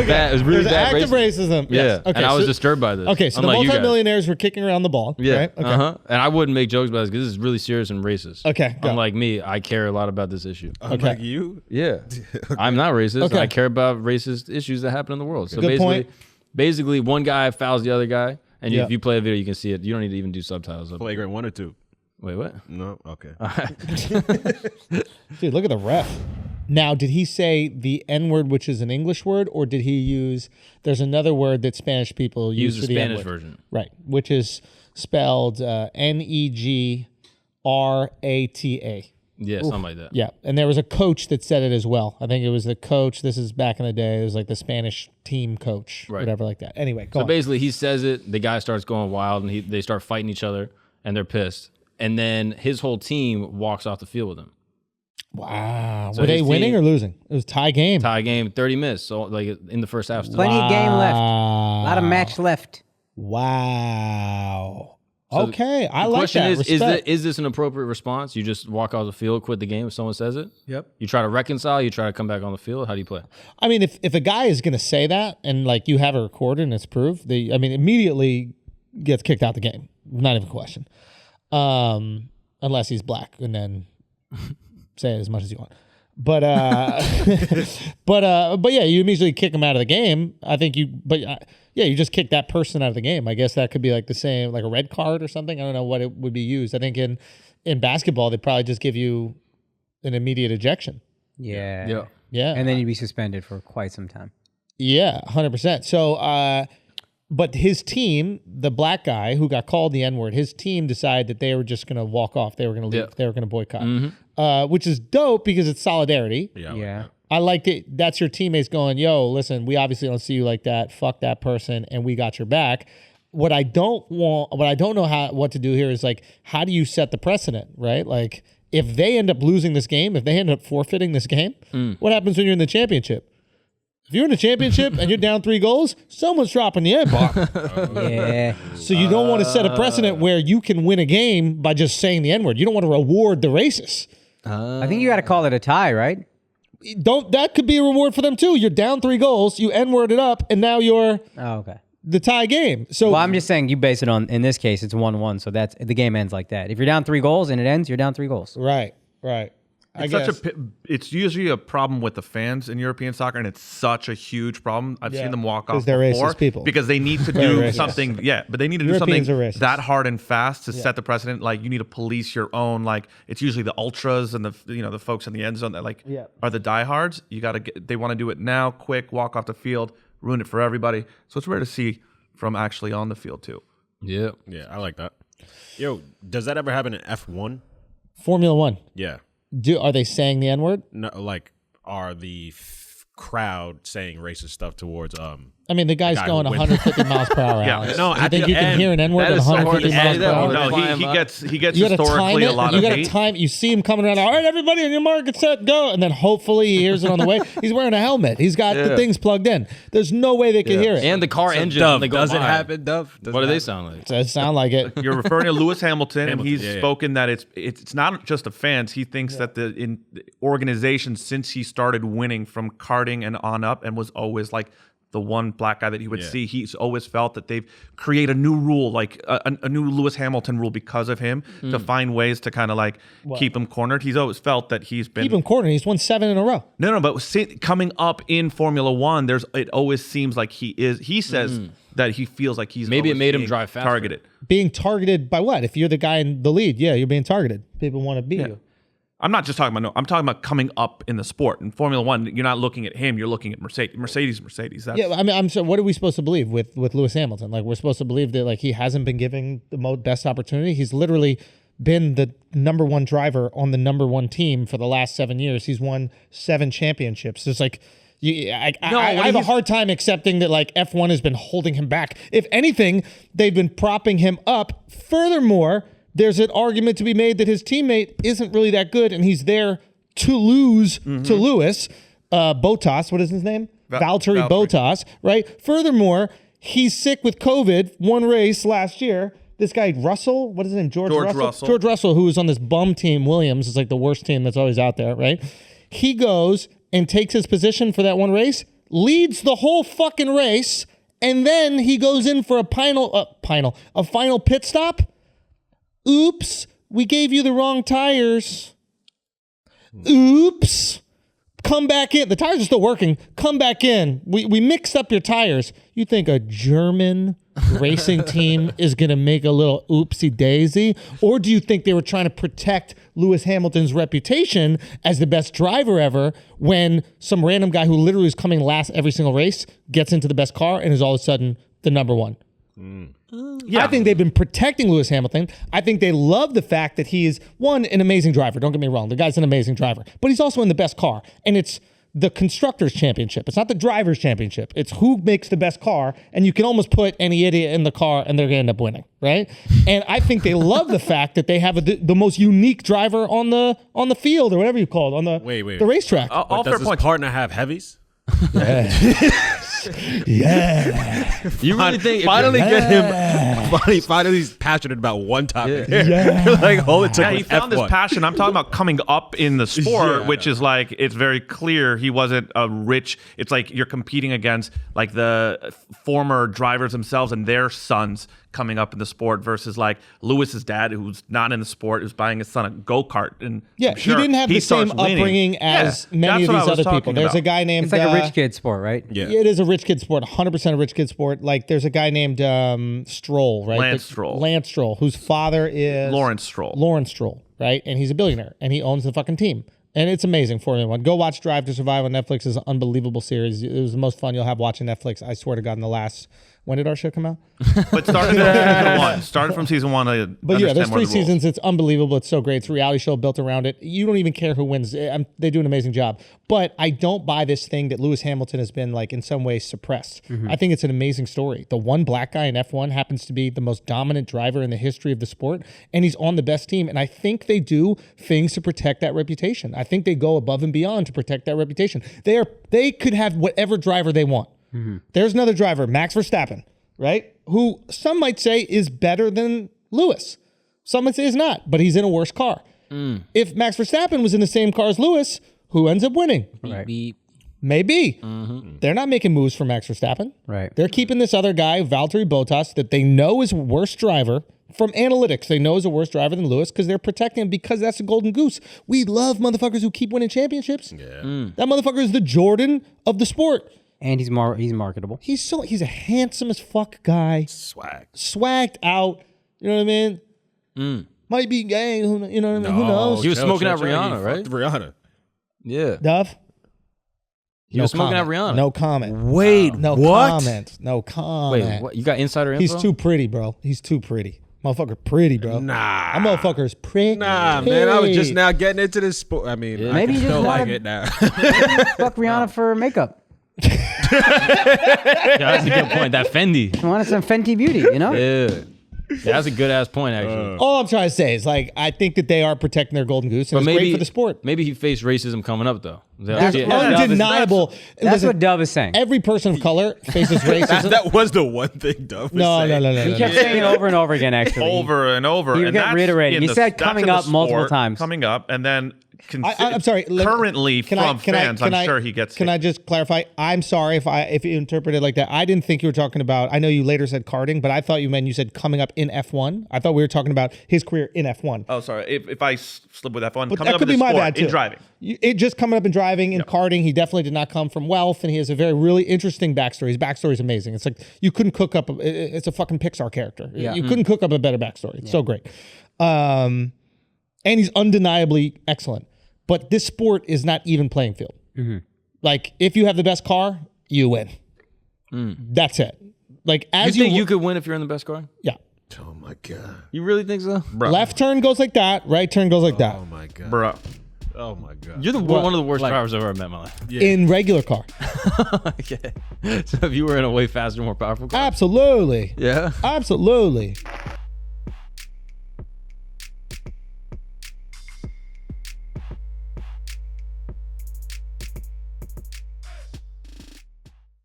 bad. It was really There's bad active racism. Yeah, Yes. Okay, and I was disturbed by this. Okay, so the multimillionaires were kicking around the ball. Yeah, right? Okay. And I wouldn't make jokes about this because this is really serious and racist. Okay, go. Unlike me, I care a lot about this issue. Unlike you? Yeah, I'm not racist. Okay. I care about racist issues that happen in the world. So Good point. basically, one guy fouls the other guy, and Yeah. if you play a video, you can see it. You don't need to even do subtitles. Flagrant 1 or 2? Wait, what? No? Okay. Dude, look at the ref. Now, did he say the N-word, which is an English word, or did he use, there's another word that Spanish people use Use for the the Spanish N-word. version. Right, which is spelled Negrata. Yeah, something like that. Yeah, and there was a coach that said it as well. I think it was the coach. This is back in the day. It was like the Spanish team coach, Right. whatever like that. Anyway, go So on. basically, he says it. The guy starts going wild, and they start fighting each other, and they're pissed. And then his whole team walks off the field with him. Wow. So Were they his winning team- or losing? It was tie game. Tie game, 30 minutes. So like in the first half. Still. Plenty of game left. A lot of match left. Wow. So Okay, I The like question that. Respect. is this an appropriate response? You just walk off the field, quit the game if someone says it? Yep. You try to reconcile, you try to come back on the field. How do you play? I mean, if a guy is going to say that and like you have it recorded and it's proved, immediately gets kicked out the game. Not even a question. Unless he's black, and then say it as much as you want. But but yeah, you immediately kick him out of the game. I think you just kick that person out of the game. I guess that could be like the same, like a red card or something. I don't know what it would be used. I think in basketball they probably just give you an immediate ejection. Yeah. Yeah, And then you'd be suspended for quite some time. yeah, 100%. So, but his team, the black guy who got called the N-word, his team decided that they were just going to walk off. They were going to leave. Yeah. They were going to boycott, which is dope because it's solidarity. Yeah. I liked it. That's your teammates going, yo, listen, we obviously don't see you like that. Fuck that person, and we got your back. What I don't know what to do here is like, how do you set the precedent, right? Like, if they end up losing this game, if they end up forfeiting this game, what happens when you're in the championship? If you're in the championship and you're down 3 goals, someone's dropping the N-bar. Yeah. So you don't want to set a precedent where you can win a game by just saying the N-word. You don't want to reward the racists. I think you got to call it a tie, right? That could be a reward for them too. You're down 3 goals, you N-word it up, and now you're Oh, okay. the tie game. So Well, I'm just saying you base it on, in this case, it's 1-1. So that's the game ends like that. If you're down 3 goals and it ends, you're down 3 goals. right. I guess. It's usually a problem with the fans in European soccer, and it's such a huge problem. I've Yeah. seen them walk 'Cause off they're before racist people. because they need to Very do racist. something. Yeah, but they need to Europeans do are something racist. that hard and fast to set the precedent. Like you need to police your own. Like it's usually the ultras and the folks in the end zone that are the diehards. You got to get. They want to do it now, quick, walk off the field, ruin it for everybody. So it's rare to see from actually on the field too. Yeah. Yeah, I like that. Yo, does that ever happen in F1? Formula One. Yeah. Are they saying the N-word? No, like, are the crowd saying racist stuff towards I mean, the guy's guy going who wins. 150 miles per hour. Yeah, Alex. no, you at think the you can end, hear an N-word that at is so hard 150 to miles say per that hour? one. No, Flying he by. gets You got to time historically it. a lot You of got to hate. time. You see him coming around. All right, everybody, on your mark, get set, go. And then hopefully he hears it on the way. He's wearing a helmet. He's got the things plugged in. There's no way they can hear it. And the car engine. Dove, when they go does it by. happen, Dove? What do they sound like? Does sound like it. You're referring to Lewis Hamilton, and he's yeah. spoken that it's not just the fans. He thinks that the organization, since he started winning from karting and on up, and was always like the one black guy that he would see, he's always felt that they've created a new rule, like a new Lewis Hamilton rule because of him, to find ways to kind of like keep him cornered. He's always felt that he's been Keep him cornered. He's won 7 in a row. No, but coming up in Formula One, it always seems like he says that he feels like he's Maybe it always made him being drive faster. targeted. Being targeted by what? If you're the guy in the lead, yeah, you're being targeted. People want to beat you. I'm not just talking about I'm talking about coming up in the sport. In Formula One, you're not looking at him, you're looking at Mercedes. That's, Yeah, I mean, I'm sorry. What are we supposed to believe with Lewis Hamilton? Like, we're supposed to believe that like he hasn't been given the best opportunity. He's literally been the number 1 driver on the number 1 team for the last 7 years. He's won 7 championships. It's like I have a hard time accepting that like F1 has been holding him back. If anything, they've been propping him up. Furthermore, there's an argument to be made that his teammate isn't really that good, and he's there to lose to Lewis. Bottas, what is his name? Valtteri Bottas, right? Furthermore, he's sick with COVID. 1 race last year. This guy, Russell, what is his name? George Russell. George Russell, who was on this bum team, Williams, is like the worst team that's always out there, right? He goes and takes his position for that 1 race, leads the whole fucking race, and then he goes in for a final pit stop. Oops, we gave you the wrong tires. Oops. Come back in. The tires are still working. Come back in. We mixed up your tires. You think a German racing team is going to make a little oopsie daisy? Or do you think they were trying to protect Lewis Hamilton's reputation as the best driver ever when some random guy who literally is coming last every single race gets into the best car and is all of a sudden the number one? I think they've been protecting Lewis Hamilton. I think they love the fact that he is, one, an amazing driver. Don't get me wrong. The guy's an amazing driver. But he's also in the best car. And it's the Constructors' Championship. It's not the Drivers' Championship. It's who makes the best car. And you can almost put any idiot in the car and they're going to end up winning, right? And I think they love the fact that they have the most unique driver on the field or whatever you call it, on the racetrack. But does his partner have heavies? Yeah. You really think Finally get him. Finally, he's passionate about one topic. Like all it took was he found F1. this passion. I'm talking about coming up in the sport, which is like, it's very clear he wasn't a rich. It's like you're competing against like the former drivers themselves and their sons coming up in the sport versus like Lewis's dad, who's not in the sport, who's buying his son a go-kart. And yeah, he didn't have the same upbringing as many of these other people. There's a guy named... It's like a rich kid sport, right? Yeah, it is a rich kid sport, 100% a rich kid sport. Like there's a guy named Stroll, right? Lance Stroll, whose father is... Lawrence Stroll, right? And he's a billionaire, and he owns the fucking team. And it's amazing, Formula One. Go watch Drive to Survive on Netflix. It's an unbelievable series. It was the most fun you'll have watching Netflix. I swear to God, in the last... When did our show come out? But started from season one. Started from season one. But yeah, there's 3 seasons. It's unbelievable. It's so great. It's a reality show built around it. You don't even care who wins. They do an amazing job. But I don't buy this thing that Lewis Hamilton has been like in some ways suppressed. I think it's an amazing story. The one black guy in F1 happens to be the most dominant driver in the history of the sport, and he's on the best team. And I think they do things to protect that reputation. I think they go above and beyond to protect that reputation. They could have whatever driver they want. There's another driver, Max Verstappen, right? Who some might say is better than Lewis. Some might say is not, but he's in a worse car. If Max Verstappen was in the same car as Lewis, who ends up winning? Right. Maybe. They're not making moves for Max Verstappen. Right. They're keeping this other guy, Valtteri Bottas, that they know is a worse driver. From analytics, they know is a worse driver than Lewis because they're protecting him because that's a golden goose. We love motherfuckers who keep winning championships. That motherfucker is the Jordan of the sport. And he's marketable. He's a handsome as fuck guy. Swagged out. You know what I mean? Might be gay. You know what I mean? Who knows? He was smoking out Rihanna, right? Rihanna. Yeah. Dove? He was smoking out Rihanna. No comment. Wait, no what? comment. No comment. Wait, what? You got insider info? He's too pretty, bro. He's too pretty. Motherfucker pretty, bro. Nah. That motherfucker's pretty. Nah, man. I was just now getting into this sport. I mean, I Maybe you just feel like wanna- it now. Fuck Rihanna for makeup. Yeah, that's a good point. That Fendi. You wanted some Fenty Beauty, you know? Yeah. That's a good ass point, actually. All I'm trying to say is, like, I think that they are protecting their golden goose, and it's great for the sport. Maybe he faced racism coming up, though. There's undeniable. That's what Dove is saying. Every person of color faces racism. that was the one thing Dove was saying. He kept saying it over and over again, actually. Over and over. He and kept reiterating. He said coming up multiple times. Coming up, and then I'm sorry. Currently, fans, I'm sure he gets. Can I just clarify? I'm sorry if you interpreted it like that. I didn't think you were talking about. I know you later said karting, but I thought you said coming up in F1. I thought we were talking about his career in F1. Oh, sorry. If I slip with F1, but coming that up could in be my sport, bad too. in driving. It just coming up in driving, in karting. He definitely did not come from wealth, and he has a really interesting backstory. His backstory is amazing. It's like you couldn't cook up. It's a fucking Pixar character. Yeah. You couldn't cook up a better backstory. It's so great. And he's undeniably excellent. But this sport is not even playing field. Like, if you have the best car, you win. That's it. Like, as you think you could win if you're in the best car? Yeah. Oh my god. You really think so? Bruh. Left turn goes like that. Right turn goes like that. Oh my god. Bruh. Oh my god. You're one of the worst drivers I've ever met in my life. In regular car. Okay. So if you were in a way faster, more powerful car? Absolutely. Yeah. Absolutely.